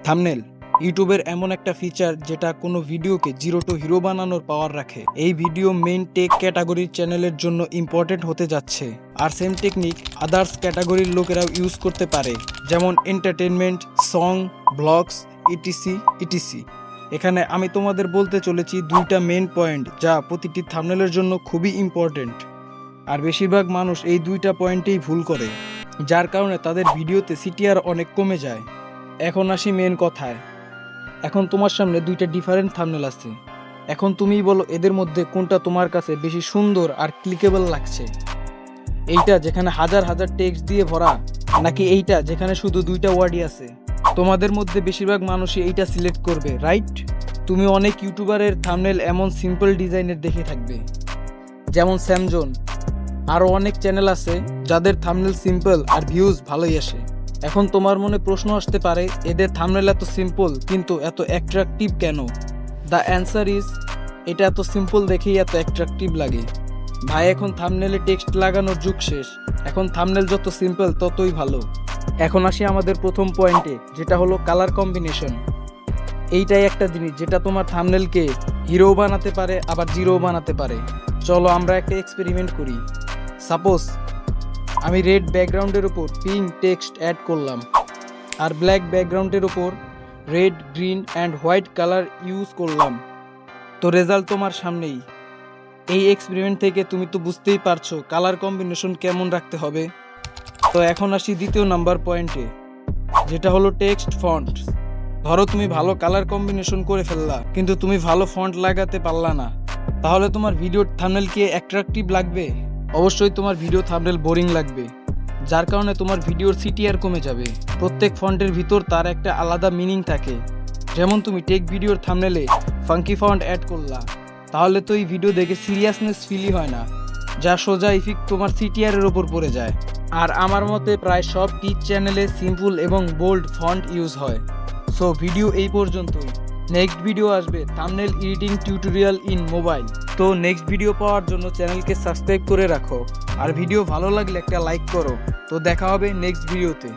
Thumbnail ইউটিউবের এমন একটা ফিচার যেটা কোনো ভিডিওকে জিরো টু হিরো বানানোর পাওয়ার রাখে। এই ভিডিও মেইন টেক ক্যাটাগরির চ্যানেলের জন্য ইম্পর্টেন্ট হতে যাচ্ছে, আর সেম টেকনিক আদার্স ক্যাটাগরির লোকেরাও ইউজ করতে পারে, যেমন entertainment, song, blogs, etc etc. এখানে আমি তোমাদের বলতে চলেছি দুইটা মেইন পয়েন্ট যা প্রতিটি থাম্বনেলের জন্য খুবই ইম্পর্টেন্ট, আর বেশিরভাগ মানুষ এই দুইটা পয়েন্টেই ভুল করে, যার কারণে তাদের ভিডিওতে সিটিআর অনেক কমে যায়। এখন আসি মেন কথায়। এখন তোমার সামনে দুইটা ডিফারেন্ট থাম্বনেল আছে। এখন তুমিই বলো এদের মধ্যে কোনটা তোমার কাছে বেশি সুন্দর আর ক্লিকেবল লাগছে, এইটা যেখানে হাজার হাজার টেক্সট দিয়ে ভরা, নাকি এইটা যেখানে শুধু দুইটা ওয়ার্ডই আছে? তোমাদের মধ্যে বেশিরভাগ মানুষই এইটা সিলেক্ট করবে, রাইট? তুমি অনেক ইউটিউবারের থাম্বনেল এমন সিম্পল ডিজাইনের দেখে থাকবে, যেমন স্যামজন। আরও অনেক চ্যানেল আছে যাদের থাম্বনেল সিম্পল আর ভিউজ ভালোই আসে। এখন তোমার মনে প্রশ্ন আসতে পারে, এদের থাম্বনেল এত সিম্পল কিন্তু এত অ্যাট্রাকটিভ কেন? দ্য অ্যান্সার ইজ, এটা এত সিম্পল দেখেই এত অ্যাট্রাকটিভ লাগে। ভাই, এখন থাম্বনেলে টেক্সট লাগানোর যুগ শেষ। এখন থাম্বনেল যত সিম্পল ততই ভালো। এখন আসি আমাদের প্রথম পয়েন্টে, যেটা হলো কালার কম্বিনেশন। এইটাই একটা জিনিস যেটা তোমার থাম্বনেলকে হিরো বানাতে পারে, আবার জিরো বানাতে পারে। চলো আমরা একটা এক্সপেরিমেন্ট করি। সাপোজ আমি রেড ব্যাকগ্রাউন্ডের উপর পিঙ্ক টেক্সট অ্যাড করলাম, আর ব্ল্যাক ব্যাকগ্রাউন্ডের উপর red, green and white colour use করলাম। তো রেজাল্ট তোমার সামনেই। এই এক্সপেরিমেন্ট থেকে তুমি তো বুঝতেই পারছো কালার কম্বিনেশন কেমন রাখতে হবে। তো এখন আসি দ্বিতীয় নাম্বার পয়েন্টে, যেটা হলো টেক্সট ফন্ট। ধরো তুমি ভালো কালার কম্বিনেশন করে ফেললা, কিন্তু তুমি ভালো ফন্ট লাগাতে পারলা না, তাহলে তোমার ভিডিওর থাম্বনেল কি অ্যাট্রাকটিভ লাগবে? অবশ্যই তোমার ভিডিও থাম্বনেল বোরিং লাগবে, যার কারণে তোমার ভিডিওর সিটিআর কমে যাবে। প্রত্যেক ফন্টের ভিতর তার একটা আলাদা মিনিং থাকে। যেমন তুমি টেক ভিডিওর থাম্বনেলে ফাঙ্কি ফন্ট অ্যাড করলা, তাহলে তো এই ভিডিও দেখে সিরিয়াসনেস ফিলই হয় না, যা সোজা ইফেক্ট তোমার সিটিআর এর উপর পড়ে যায়। আর আমার মতে প্রায় সব টিচ চ্যানেলে সিম্পল এবং বোল্ড ফন্ট ইউজ হয়। সো ভিডিও এই পর্যন্তই। নেক্সট ভিডিও আসবে thumbnail editing tutorial in mobile. তো নেক্সট ভিডিও পাওয়ার জন্য চ্যানেলকে সাবস্ক্রাইব করে রাখো, আর ভিডিও ভালো লাগলে একটা লাইক করো। তো দেখা হবে নেক্সট ভিডিওতে।